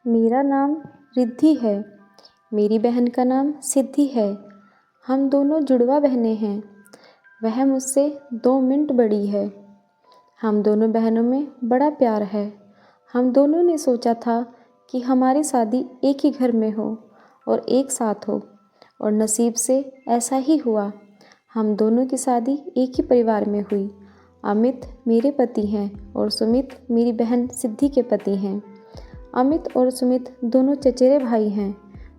मेरा नाम रिद्धि है। मेरी बहन का नाम सिद्धि है। हम दोनों जुड़वा बहनें हैं। वह मुझसे 2 मिनट बड़ी है। हम दोनों बहनों में बड़ा प्यार है। हम दोनों ने सोचा था कि हमारी शादी एक ही घर में हो और एक साथ हो, और नसीब से ऐसा ही हुआ। हम दोनों की शादी एक ही परिवार में हुई। अमित मेरे पति हैं और सुमित मेरी बहन सिद्धि के पति हैं। अमित और सुमित दोनों चचेरे भाई हैं,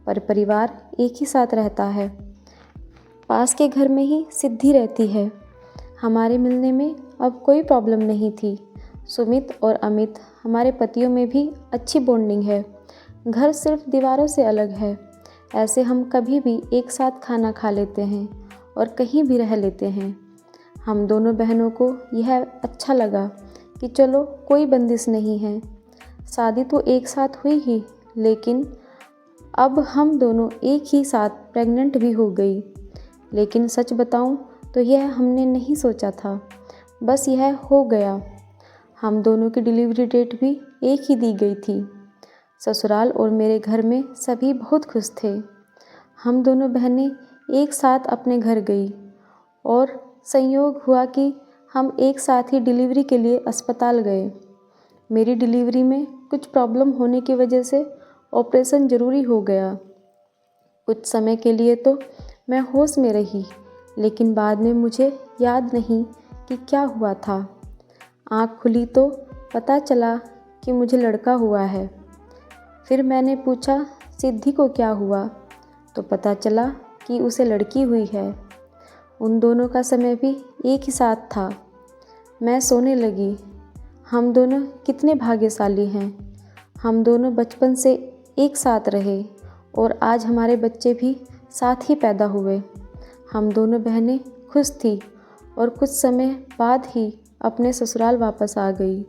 पर परिवार एक ही साथ रहता है। पास के घर में ही सिद्धि रहती है। हमारे मिलने में अब कोई प्रॉब्लम नहीं थी। सुमित और अमित हमारे पतियों में भी अच्छी बॉन्डिंग है। घर सिर्फ दीवारों से अलग है। ऐसे हम कभी भी एक साथ खाना खा लेते हैं और कहीं भी रह लेते हैं। हम दोनों बहनों को यह अच्छा लगा कि चलो कोई बंदिश नहीं है। शादी तो एक साथ हुई ही, लेकिन अब हम दोनों एक ही साथ प्रेग्नेंट भी हो गई। लेकिन सच बताऊं तो यह हमने नहीं सोचा था, बस यह हो गया। हम दोनों की डिलीवरी डेट भी एक ही दी गई थी। ससुराल और मेरे घर में सभी बहुत खुश थे। हम दोनों बहनें एक साथ अपने घर गई और संयोग हुआ कि हम एक साथ ही डिलीवरी के लिए अस्पताल गए। मेरी डिलीवरी में कुछ प्रॉब्लम होने की वजह से ऑपरेशन ज़रूरी हो गया। कुछ समय के लिए तो मैं होश में रही, लेकिन बाद में मुझे याद नहीं कि क्या हुआ था। आँख खुली तो पता चला कि मुझे लड़का हुआ है। फिर मैंने पूछा सिद्धि को क्या हुआ, तो पता चला कि उसे लड़की हुई है। उन दोनों का समय भी एक ही साथ था। मैं सोने लगी। हम दोनों कितने भाग्यशाली हैं। हम दोनों बचपन से एक साथ रहे और आज हमारे बच्चे भी साथ ही पैदा हुए। हम दोनों बहनें खुश थी और कुछ समय बाद ही अपने ससुराल वापस आ गई।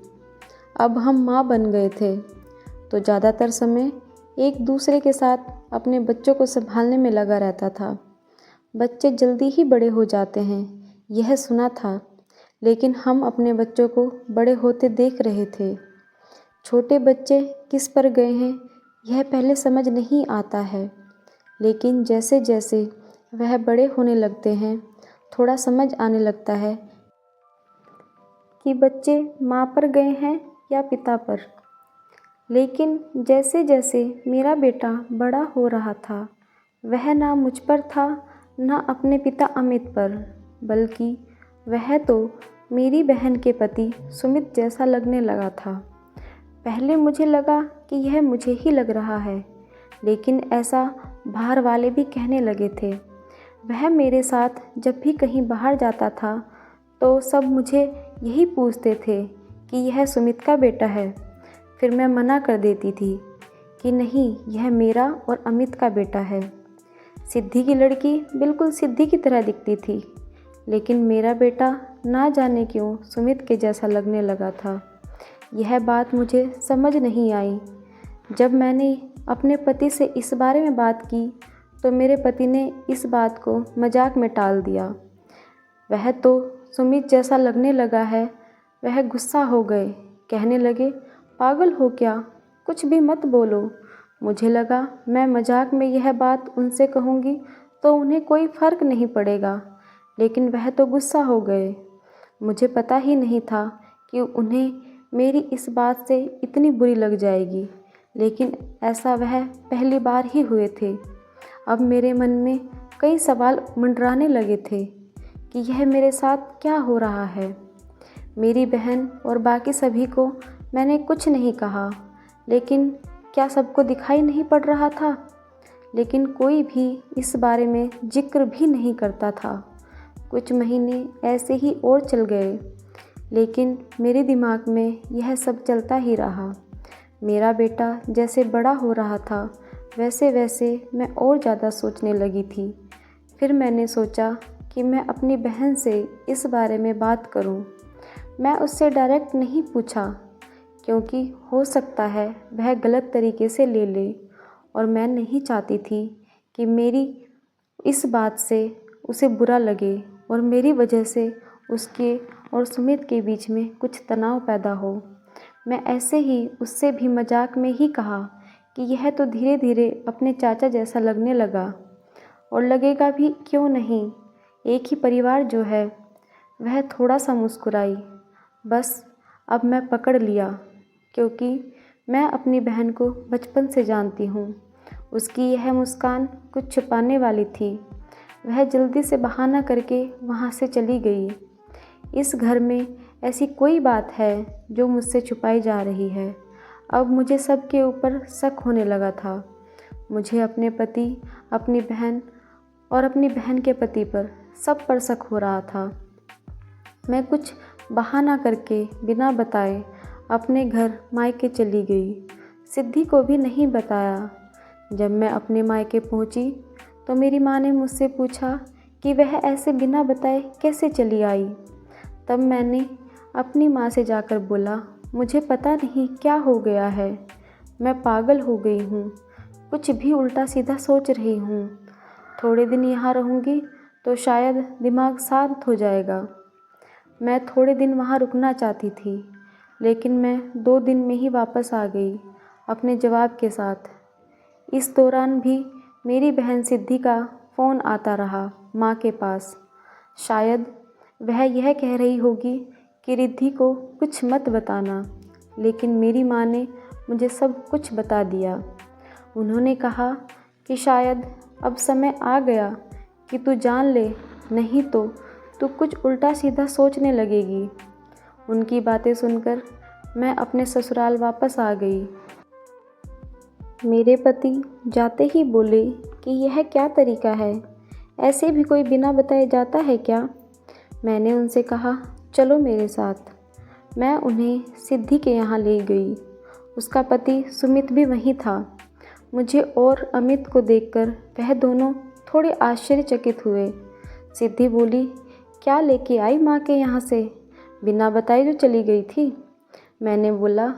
अब हम माँ बन गए थे, तो ज़्यादातर समय एक दूसरे के साथ अपने बच्चों को संभालने में लगा रहता था। बच्चे जल्दी ही बड़े हो जाते हैं, यह सुना था, लेकिन हम अपने बच्चों को बड़े होते देख रहे थे। छोटे बच्चे किस पर गए हैं यह पहले समझ नहीं आता है, लेकिन जैसे जैसे वह बड़े होने लगते हैं, थोड़ा समझ आने लगता है कि बच्चे माँ पर गए हैं या पिता पर। लेकिन जैसे जैसे मेरा बेटा बड़ा हो रहा था, वह ना मुझ पर था, ना अपने पिता अमित पर, बल्कि वह तो मेरी बहन के पति सुमित जैसा लगने लगा था। पहले मुझे लगा कि यह मुझे ही लग रहा है, लेकिन ऐसा बाहर वाले भी कहने लगे थे। वह मेरे साथ जब भी कहीं बाहर जाता था तो सब मुझे यही पूछते थे कि यह सुमित का बेटा है। फिर मैं मना कर देती थी कि नहीं, यह मेरा और अमित का बेटा है। सिद्धि की लड़की बिल्कुल सिद्धि की तरह दिखती थी, लेकिन मेरा बेटा ना जाने क्यों सुमित के जैसा लगने लगा था। यह बात मुझे समझ नहीं आई। जब मैंने अपने पति से इस बारे में बात की तो मेरे पति ने इस बात को मजाक में टाल दिया। वह तो सुमित जैसा लगने लगा है। वह गुस्सा हो गए, कहने लगे, पागल हो क्या, कुछ भी मत बोलो। मुझे लगा मैं मजाक में यह बात उनसे कहूँगी तो उन्हें कोई फ़र्क नहीं पड़ेगा, लेकिन वह तो गुस्सा हो गए। मुझे पता ही नहीं था कि उन्हें मेरी इस बात से इतनी बुरी लग जाएगी, लेकिन ऐसा वह पहली बार ही हुए थे। अब मेरे मन में कई सवाल मंडराने लगे थे कि यह मेरे साथ क्या हो रहा है। मेरी बहन और बाकी सभी को मैंने कुछ नहीं कहा, लेकिन क्या सबको दिखाई नहीं पड़ रहा था? लेकिन कोई भी इस बारे में जिक्र भी नहीं करता था। कुछ महीने ऐसे ही और चल गए, लेकिन मेरे दिमाग में यह सब चलता ही रहा। मेरा बेटा जैसे बड़ा हो रहा था, वैसे वैसे मैं और ज़्यादा सोचने लगी थी। फिर मैंने सोचा कि मैं अपनी बहन से इस बारे में बात करूं। मैं उससे डायरेक्ट नहीं पूछा, क्योंकि हो सकता है वह गलत तरीके से ले ले, और मैं नहीं चाहती थी कि मेरी इस बात से उसे बुरा लगे और मेरी वजह से उसके और सुमित के बीच में कुछ तनाव पैदा हो। मैं ऐसे ही उससे भी मजाक में ही कहा कि यह तो धीरे धीरे अपने चाचा जैसा लगने लगा, और लगेगा भी क्यों नहीं, एक ही परिवार जो है। वह थोड़ा सा मुस्कुराई। बस अब मैं पकड़ लिया, क्योंकि मैं अपनी बहन को बचपन से जानती हूँ। उसकी यह मुस्कान कुछ छुपाने वाली थी। वह जल्दी से बहाना करके वहाँ से चली गई। इस घर में ऐसी कोई बात है जो मुझसे छुपाई जा रही है। अब मुझे सबके ऊपर शक होने लगा था। मुझे अपने पति, अपनी बहन और अपनी बहन के पति पर, सब पर शक हो रहा था। मैं कुछ बहाना करके बिना बताए अपने घर मायके चली गई। सिद्धि को भी नहीं बताया। जब मैं अपने मायके पहुंची तो मेरी माँ ने मुझसे पूछा कि वह ऐसे बिना बताए कैसे चली आई। तब मैंने अपनी माँ से जाकर बोला, मुझे पता नहीं क्या हो गया है, मैं पागल हो गई हूँ, कुछ भी उल्टा सीधा सोच रही हूँ। थोड़े दिन यहाँ रहूँगी तो शायद दिमाग शांत हो जाएगा। मैं थोड़े दिन वहाँ रुकना चाहती थी, लेकिन मैं 2 दिन में ही वापस आ गई अपने जवाब के साथ। इस दौरान भी मेरी बहन सिद्धि का फ़ोन आता रहा माँ के पास। शायद वह यह कह रही होगी कि रिद्धि को कुछ मत बताना, लेकिन मेरी माँ ने मुझे सब कुछ बता दिया। उन्होंने कहा कि शायद अब समय आ गया कि तू जान ले, नहीं तो तू कुछ उल्टा सीधा सोचने लगेगी। उनकी बातें सुनकर मैं अपने ससुराल वापस आ गई। मेरे पति जाते ही बोले कि यह क्या तरीका है, ऐसे भी कोई बिना बताए जाता है क्या? मैंने उनसे कहा, चलो मेरे साथ। मैं उन्हें सिद्धि के यहाँ ले गई। उसका पति सुमित भी वहीं था। मुझे और अमित को देखकर वह दोनों थोड़े आश्चर्यचकित हुए। सिद्धि बोली, क्या लेके आई माँ के यहाँ से, बिना बताए जो चली गई थी? मैंने बोला,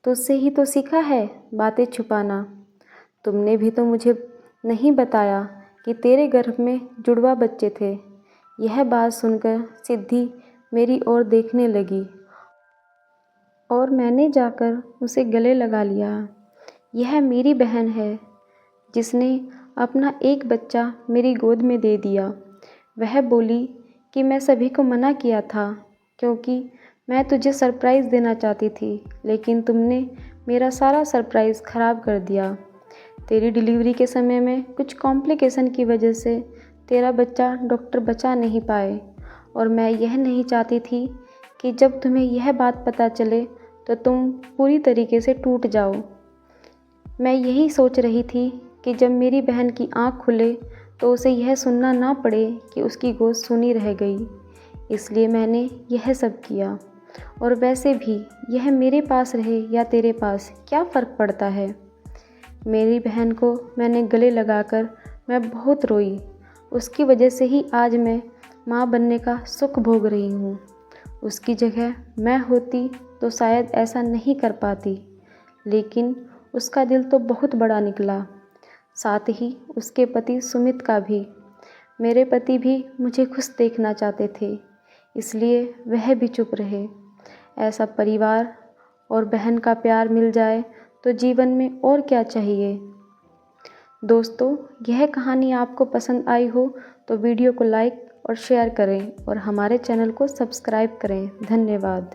तुझसे ही तो सीखा है बातें छुपाना। तुमने भी तो मुझे नहीं बताया कि तेरे गर्भ में जुड़वा बच्चे थे। यह बात सुनकर सिद्धि मेरी ओर देखने लगी और मैंने जाकर उसे गले लगा लिया। यह मेरी बहन है जिसने अपना एक बच्चा मेरी गोद में दे दिया। वह बोली कि मैं सभी को मना किया था क्योंकि मैं तुझे सरप्राइज़ देना चाहती थी, लेकिन तुमने मेरा सारा सरप्राइज़ ख़राब कर दिया। तेरी डिलीवरी के समय में कुछ कॉम्प्लिकेशन की वजह से तेरा बच्चा डॉक्टर बचा नहीं पाए, और मैं यह नहीं चाहती थी कि जब तुम्हें यह बात पता चले तो तुम पूरी तरीके से टूट जाओ। मैं यही सोच रही थी कि जब मेरी बहन की आँख खुले तो उसे यह सुनना ना पड़े कि उसकी गोद सूनी रह गई, इसलिए मैंने यह सब किया। और वैसे भी यह मेरे पास रहे या तेरे पास, क्या फ़र्क पड़ता है? मेरी बहन को मैंने गले लगाकर मैं बहुत रोई। उसकी वजह से ही आज मैं माँ बनने का सुख भोग रही हूँ। उसकी जगह मैं होती तो शायद ऐसा नहीं कर पाती, लेकिन उसका दिल तो बहुत बड़ा निकला, साथ ही उसके पति सुमित का भी। मेरे पति भी मुझे खुश देखना चाहते थे, इसलिए वह भी चुप रहे। ऐसा परिवार और बहन का प्यार मिल जाए तो जीवन में और क्या चाहिए। दोस्तों, यह कहानी आपको पसंद आई हो तो वीडियो को लाइक और शेयर करें और हमारे चैनल को सब्सक्राइब करें। धन्यवाद।